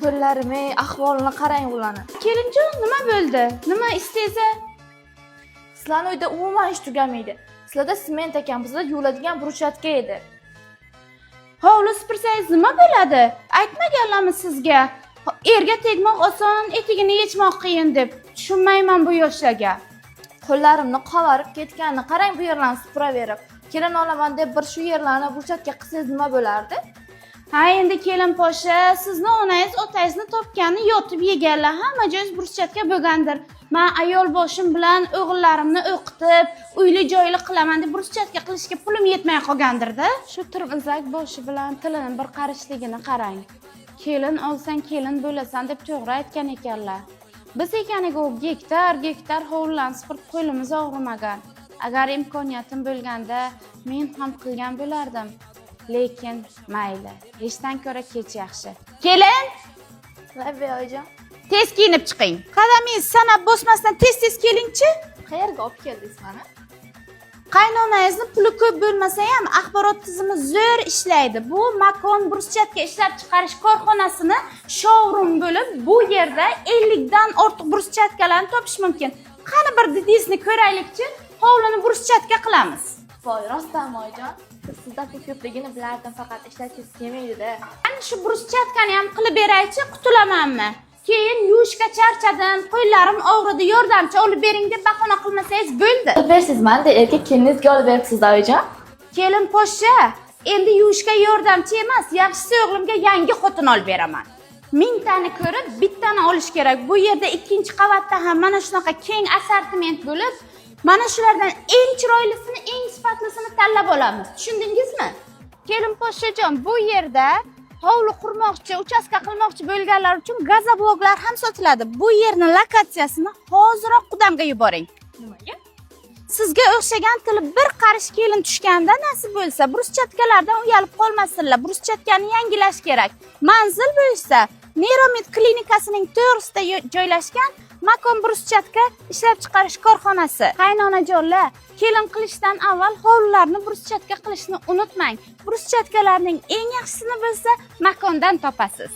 Qo'llarim, ahvolini qarang ularni. Kelinjon, nima bo'ldi? Nima istaysiz? Sizlarning uyda umuman ish tugamaydi. Sizlarda sement ekan, bizda yuvadigan bruschatka edi. Hovli supursangiz nima bo'ladi? Aytmaganlarmi sizga? Erga tegmoq oson, etigini yechmoq qiyin deb. Tushunmayman bu yoshlarga. Qo'llarimni qovarib ketganini qarang, bu yerlarni supuraverib. Kelin olaman deb bir shu yerlarni bruschatka qilsangiz nima bo'lardi? Ha, endi kelin po'sha, sizni onangiz otangizni topganni yotib yeganlar, hamma joyingiz bruschatka bo'lgandir. Men ayol boshim bilan o'g'illarimni o'qitib, uyli joyli qilaman deb bruschatka qilishga pulim yetmay qolgandir-da. Shu turmizak boshi bilan tilini bir qarishligini qarang. Kelin olsang kelin bo'lasan deb to'g'ri aytgan ekanlar. Biz ekaniga u gektar hovlilarni supurib qo'limiz og'rimagan. Agar imkoniyatim bo'lganda men ham qilgan bo'lardim. Lekin mayli, hechdan ko'ra kech yaxshi. Kelin, Labbi oyijon, tez kiyinib chiqing. Qadamingiz sanab bosmasdan tez keling-chi. qayerga olib keldingiz meni? Qaynonangizni puli ko'p bo'lmasa ham axborot tizimi zo'r ishlaydi. Bu makon bruschatka ishlab chiqarish korxonasini showroom bo'lib, bu yerda 50 dan ortiq bruschatkalarni topish mumkin. Qani bir didingizni ko'raylikchi, hovlini bruschatka qilamiz. Voy, rostdan oyijon. Sizda pul ko'pligini bilardim, faqat ishlatingiz kelmaydi-da. Ana shu bruschatkani ham qilib beraychi, qutulamanmi? Keyin yuvishga charchadim, qo'llarim og'ridi, yordamchi olib bering deb bahona qilmasangiz bo'ldi. Bersiz manda erkak keliningizga olib beribsiz oyijon. Kelin po'sha, endi yuvishga yordamchi emas, yaxshisi o'g'limga yangi xotin olib beraman. 1000 tani ko'rib, bittani olish kerak. Bu yerda ikkinchi qavatda ham mana shunaqa keng assortiment bo'lib, mana shulardan eng chiroylisini, eng sifatlisini tanlab olamiz. Tushundingizmi? Kelin po'shajon, bu yerda hovli qurmoqchi, uchastka qilmoqchi bo'lganlar uchun gazobloklar ham sotiladi. Bu yerning lokatsiyasini hoziroq qudamga yuboring. Nimaga? Sizga o'xshagan tili bir qarish kelin tushganda nasib bo'lsa, bruschatkalardan uyalib qolmasinlar. Bruschatkani yangilash kerak. Manzil bo'lsa, Neromed klinikasining to'g'risida joylashgan Makon bruschatka ishlab chiqarish korxonasi. Qaynonajonlar, kelin qilishdan avval hovlilarni bruschatka qilishni unutmang. Bruschatkalarning eng yaxshisini bilsa, Makondan topasiz.